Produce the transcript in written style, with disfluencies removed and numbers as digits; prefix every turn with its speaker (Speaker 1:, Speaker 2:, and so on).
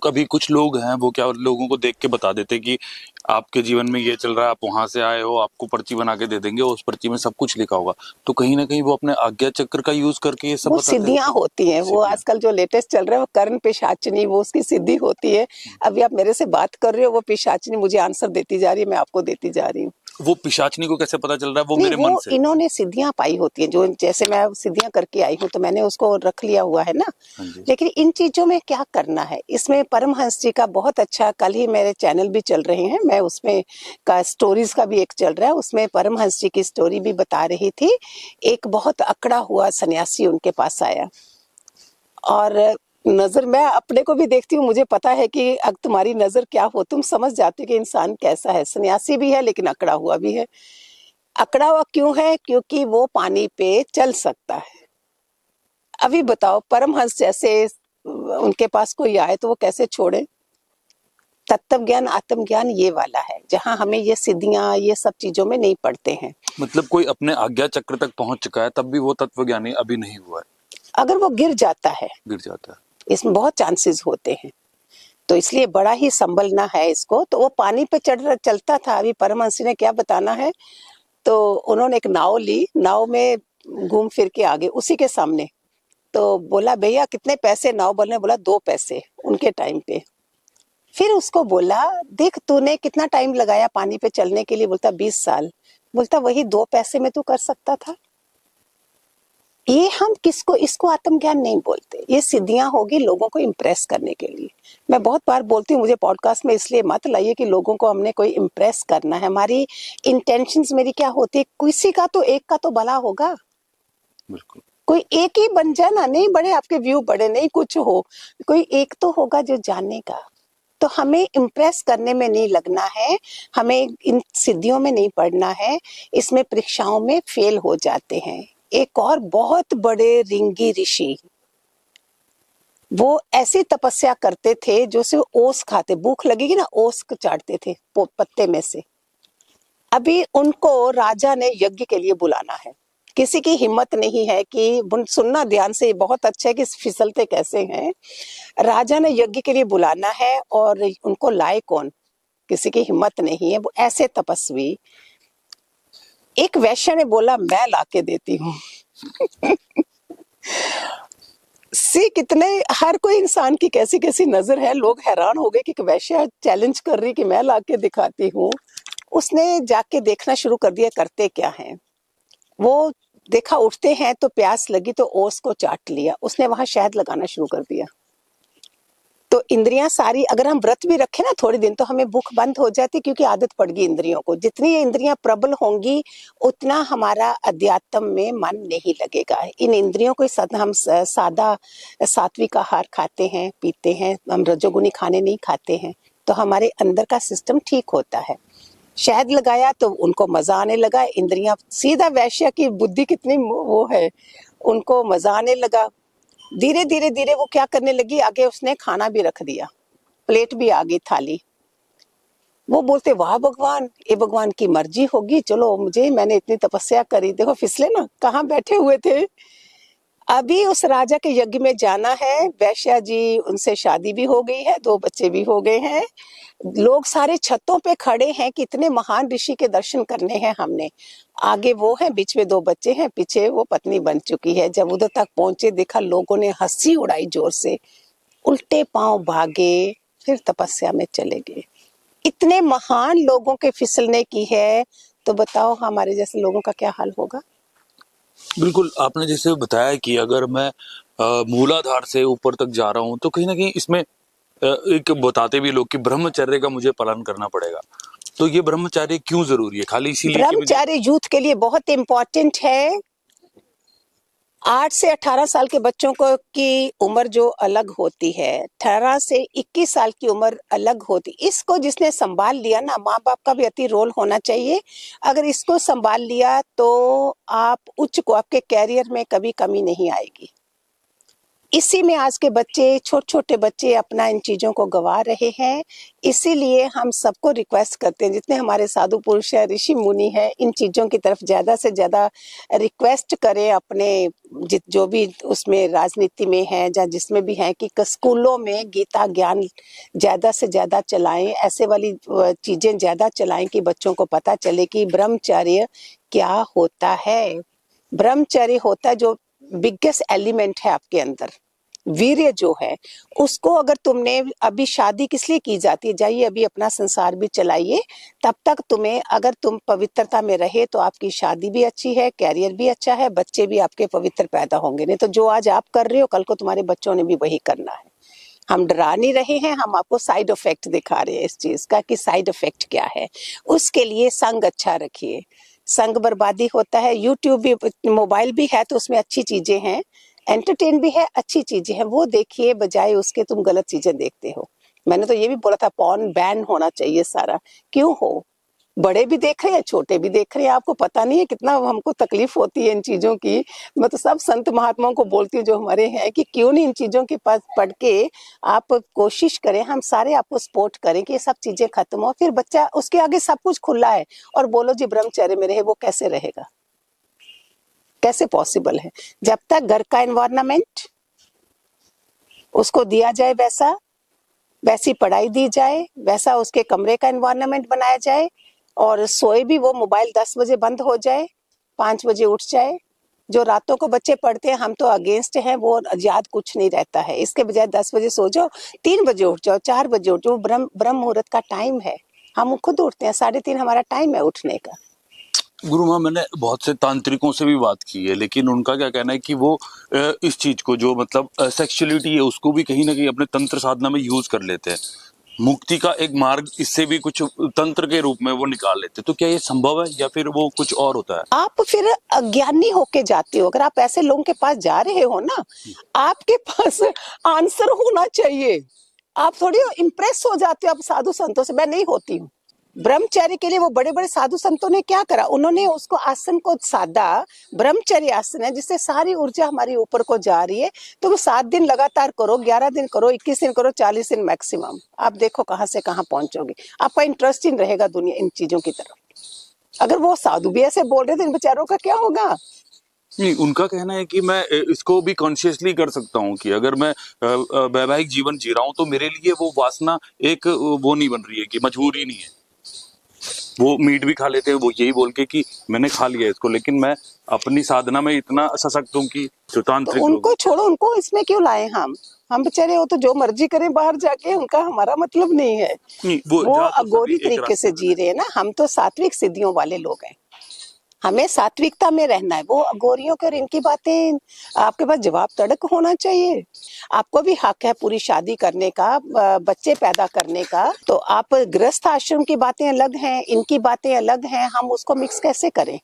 Speaker 1: कभी कुछ लोग हैं वो क्या लोगों को देख के बता देते कि आपके जीवन में ये चल रहा है, आप वहां से आए हो, आपको पर्ची बना के दे देंगे, उस पर्ची में सब कुछ लिखा होगा। तो कहीं ना कहीं वो अपने आज्ञा चक्र का यूज करके ये सब
Speaker 2: वो
Speaker 1: बताते
Speaker 2: सिद्धियां
Speaker 1: हैं।
Speaker 2: होती हैं, वो
Speaker 1: सिद्धियां।
Speaker 2: आजकल जो लेटेस्ट चल रहा है वो कर्ण पिशाचिनी, वो उसकी सिद्धि होती है। अभी आप मेरे से बात कर रहे हो, वो पिशाचिनी मुझे आंसर देती जा रही है, मैं आपको देती जा रही हूँ।
Speaker 1: वो पिशाचनी को कैसे पता चल रहा है? वो
Speaker 2: नहीं,
Speaker 1: मेरे
Speaker 2: वो
Speaker 1: मन से।
Speaker 2: इन्होंने सिद्धियां पाई होती हैं, जो जैसे मैं सिद्धियां करके आई हूँ तो मैंने उसको रख लिया हुआ है ना।
Speaker 1: हाँ जी।
Speaker 2: लेकिन इन चीजों में क्या करना है, इसमें परमहंस जी का बहुत अच्छा, कल ही मेरे चैनल भी चल रहे हैं, मैं उसमें का स्टोरीज का भी एक चल रहा है, उसमें परमहंस जी की स्टोरी भी बता रही थी। एक बहुत अकड़ा हुआ सन्यासी उनके पास आया, और नजर मैं अपने को भी देखती हूँ, मुझे पता है कि अगर तुम्हारी नजर क्या हो, तुम समझ जाते हो कि इंसान कैसा है। सन्यासी भी है लेकिन अकड़ा हुआ भी है। अकड़ा हुआ क्यों है? क्योंकि वो पानी पे चल सकता है। अभी बताओ, परमहंस जैसे उनके पास कोई आए तो वो कैसे छोड़े? तत्व ज्ञान, आत्म ज्ञान ये वाला है जहां हमें ये सिद्धियां, ये सब चीजों में नहीं पढ़ते हैं।
Speaker 1: मतलब कोई अपने आज्ञा चक्र तक पहुंच चुका है तब भी वो तत्वज्ञानी अभी नहीं हुआ है।
Speaker 2: अगर वो गिर जाता है,
Speaker 1: गिर जाता है।
Speaker 2: इसमें बहुत चांसेस होते हैं, तो इसलिए बड़ा ही संभलना है इसको। तो वो पानी पे चलता था। अभी परमहंस ने क्या बताना है, तो उन्होंने एक नाव ली, नाव में घूम फिर के आगे उसी के सामने, तो बोला भैया कितने पैसे? नाव वाले ने बोला 2 पैसे उनके टाइम पे। फिर उसको बोला देख तूने कितना टाइम लगाया पानी पे चलने के लिए? बोलता 20 साल। बोलता वही 2 पैसे में तू कर सकता था। ये हम किसको, इसको आत्मज्ञान नहीं बोलते, ये सिद्धियां होगी लोगों को इम्प्रेस करने के लिए। मैं बहुत बार बोलती हूँ, मुझे पॉडकास्ट में इसलिए मत लाइए कि लोगों को हमने कोई इम्प्रेस करना है। हमारी इंटेंशंस मेरी क्या होती है, किसी का तो एक का तो भला होगा।
Speaker 1: बिल्कुल।
Speaker 2: कोई एक ही बन जाए ना, नहीं बड़े आपके व्यू बड़े नहीं कुछ हो, कोई एक तो होगा जो जानेगा। तो हमें इम्प्रेस करने में नहीं लगना है, हमें इन सिद्धियों में नहीं पढ़ना है, इसमें परीक्षाओं में फेल हो जाते हैं। एक और बहुत बड़े रिंगी ऋषि, वो ऐसी तपस्या करते थे जो सिर्फ ओस खाते, भूख लगेगी ना ओस को चाटते थे पत्ते में से। अभी उनको राजा ने यज्ञ के लिए बुलाना है, किसी की हिम्मत नहीं है कि, सुनना ध्यान से, बहुत अच्छा है कि फिसलते कैसे हैं। राजा ने यज्ञ के लिए बुलाना है और उनको लाए कौन? किसी की हिम्मत नहीं है, वो ऐसे तपस्वी। एक वैश्य ने बोला मैं लाके देती हूँ। सी कितने, हर कोई इंसान की कैसी कैसी नजर है। लोग हैरान हो गए कि वैश्य चैलेंज कर रही कि मैं लाके दिखाती हूँ। उसने जाके देखना शुरू कर दिया करते क्या है। वो देखा उठते हैं तो प्यास लगी तो ओस को चाट लिया, उसने वहां शहद लगाना शुरू कर दिया। तो इंद्रियां सारी, अगर हम व्रत भी रखें ना थोड़े दिन, तो हमें भूख बंद हो जाती, क्योंकि आदत पड़ गई इंद्रियों को। जितनी ये इंद्रियां प्रबल होंगी उतना हमारा अध्यात्म में मन नहीं लगेगा। इन इंद्रियों को हम सादा सात्विक आहार खाते हैं, पीते हैं, हम रजोगुनी खाने नहीं खाते हैं, तो हमारे अंदर का सिस्टम ठीक होता है। शहद लगाया तो उनको मजा आने लगा, इंद्रियां सीधा, वैश्य की बुद्धि कितनी वो है, उनको मजा आने लगा। धीरे धीरे धीरे वो क्या करने लगी, आगे उसने खाना भी रख दिया, प्लेट भी आ गई, थाली। वो बोलते वाह भगवान, ये भगवान की मर्जी होगी, चलो मुझे, मैंने इतनी तपस्या करी, देखो फिसले ना, कहाँ बैठे हुए थे। अभी उस राजा के यज्ञ में जाना है। वैश्या जी, उनसे शादी भी हो गई है, 2 बच्चे भी हो गए हैं। लोग सारे छतों पे खड़े हैं कि इतने महान ऋषि के दर्शन करने हैं हमने। आगे वो है, बीच में 2 बच्चे हैं, पीछे वो पत्नी बन चुकी है। जब उधर तक पहुंचे, देखा लोगों ने हंसी उड़ाई जोर से, उल्टे पांव भागे, फिर तपस्या में चले गए। इतने महान लोगों के फिसलने की है, तो बताओ हमारे जैसे लोगों का क्या हाल होगा।
Speaker 1: बिल्कुल, आपने जैसे बताया कि अगर मैं मूलाधार से ऊपर तक जा रहा हूँ तो कहीं ना कहीं इसमें एक बताते भी लोग कि ब्रह्मचर्य का मुझे पालन करना पड़ेगा। तो ये ब्रह्मचर्य क्यों जरूरी है? खाली इसीलिए कि मुझे।
Speaker 2: ब्रह्मचारी यूथ के लिए बहुत इंपॉर्टेंट है। 8 से 18 साल के बच्चों को की उम्र जो अलग होती है, 18 से 21 साल की उम्र अलग होती। इसको जिसने संभाल लिया ना, माँ बाप का भी अति रोल होना चाहिए। अगर इसको संभाल लिया तो आप उच्च को, आपके कैरियर में कभी कमी नहीं आएगी। इसी में आज के बच्चे, छोटे छोटे बच्चे अपना इन चीजों को गंवा रहे हैं। इसीलिए हम सबको रिक्वेस्ट करते हैं, जितने हमारे साधु पुरुष है, ऋषि मुनि है, इन चीजों की तरफ ज्यादा से ज्यादा रिक्वेस्ट करें अपने जो भी उसमें राजनीति में है या जिसमें भी है, कि स्कूलों में गीता ज्ञान ज्यादा से ज्यादा चलाएं, ऐसे वाली चीजें ज्यादा चलाएं कि बच्चों को पता चले कि ब्रह्मचर्य क्या होता है। ब्रह्मचर्य होता है जो बिगेस्ट एलिमेंट है आपके अंदर, वीर्य जो है उसको अगर तुमने, अभी शादी किस लिए की जाती है, जाइए अभी अपना संसार भी चलाइए, तब तक तुम्हें, अगर तुम पवित्रता में रहे तो आपकी शादी भी अच्छी है, कैरियर भी अच्छा है, बच्चे भी आपके पवित्र पैदा होंगे। नहीं तो जो आज आप कर रहे हो कल को तुम्हारे बच्चों ने भी वही करना है। हम डरा नहीं रहे हैं, हम आपको साइड इफेक्ट दिखा रहे हैं इस चीज का कि साइड इफेक्ट क्या है। उसके लिए संग अच्छा रखिए, संग बर्बादी होता है। यूट्यूब भी, मोबाइल भी है तो उसमें अच्छी चीजें हैं, एंटरटेन भी है, अच्छी चीजें हैं, वो देखिए, बजाय उसके तुम गलत चीजें देखते हो। मैंने तो ये भी बोला था पॉर्न बैन होना चाहिए सारा। क्यों हो, बड़े भी देख रहे हैं, छोटे भी देख रहे हैं, आपको पता नहीं है कितना हमको तकलीफ होती है इन चीजों की। मैं तो सब संत महात्माओं को बोलती हूँ जो हमारे हैं, कि क्यों नहीं इन चीजों के पास पढ़ के आप कोशिश करें, हम सारे आपको सपोर्ट करें कि ये सब चीजें खत्म हो। फिर बच्चा, उसके आगे सब कुछ खुला है, और बोलो जी ब्रह्मचर्य में रहे, वो कैसे रहेगा, कैसे पॉसिबल है? जब तक घर का एनवायरनमेंट उसको दिया जाए, वैसी पढ़ाई दी जाए, वैसा उसके कमरे का एनवायरनमेंट बनाया जाए, और सोए भी वो मोबाइल 10 बजे बंद हो जाए, 5 बजे उठ जाए। जो रातों को बच्चे पढ़ते हैं, हम तो अगेंस्ट हैं, वो याद कुछ नहीं रहता है। इसके बजाय 10 बजे सो जाओ, 3 बजे उठ जाओ, 4 बजे उठ जाओ, ब्रह्म मुहूर्त का टाइम है। हम खुद उठते हैं 3:30, हमारा टाइम है उठने का।
Speaker 1: गुरु माँ, मैंने बहुत से तांत्रिकों से भी बात की है, लेकिन उनका क्या कहना है कि वो इस चीज को, जो मतलब सेक्सुअलिटी है, उसको भी कहीं ना कहीं अपने तंत्र साधना में यूज कर लेते हैं। मुक्ति का एक मार्ग इससे भी कुछ तंत्र के रूप में वो निकाल लेते हैं। तो क्या ये संभव है या फिर वो कुछ और होता है?
Speaker 2: आप फिर अज्ञानी होके जाते हो। अगर आप ऐसे लोगों के पास जा रहे हो ना, आपके पास आंसर होना चाहिए। आप थोड़ी इम्प्रेस हो जाते हो आप साधु संतों से। मैं नहीं होती हूँ। ब्रह्मचर्य के लिए वो बड़े बड़े साधु संतों ने क्या करा, उन्होंने उसको आसन को साधा। ब्रह्मचर्य आसन है जिससे सारी ऊर्जा हमारी ऊपर को जा रही है। तुम 7 दिन लगातार करो, 11 दिन करो, 21 दिन करो, 40 दिन मैक्सिमम। आप देखो कहाँ से कहाँ पहुंचोगे। आपका इंटरेस्ट ही रहेगा दुनिया, इन चीजों की तरफ। अगर वो साधु भी ऐसे बोल रहे तो इन बेचारों का क्या होगा?
Speaker 1: नहीं, उनका कहना है कि मैं इसको भी कॉन्शियसली कर सकता हूँ कि अगर मैं वैवाहिक जीवन जी रहा हूँ तो मेरे लिए वो वासना एक वो नहीं बन रही है, कि मजबूरी नहीं है। वो मीट भी खा लेते हैं, वो यही बोल के कि मैंने खा लिया इसको, लेकिन मैं अपनी साधना में इतना सशक्त हूँ कि जो
Speaker 2: तो
Speaker 1: तांत्रिक लोग
Speaker 2: उनको छोड़ो, उनको इसमें क्यों लाए हम बेचारे, वो तो जो मर्जी करें बाहर जाके, उनका हमारा मतलब नहीं है।
Speaker 1: नहीं, वो
Speaker 2: वो
Speaker 1: जा तो
Speaker 2: अघोरी
Speaker 1: सभी एक
Speaker 2: तरीके से
Speaker 1: रास्ते पे
Speaker 2: जी रहे हैं ना। हम तो सात्विक सिद्धियों वाले लोग हैं, हमें सात्विकता में रहना है। वो अघोरियों के और इनकी बातें, आपके पास जवाब तड़क होना चाहिए। आपको भी हक है पूरी शादी करने का, बच्चे पैदा करने का। तो आप गृहस्थ आश्रम की बातें अलग हैं, इनकी बातें अलग हैं, हम उसको मिक्स कैसे करें?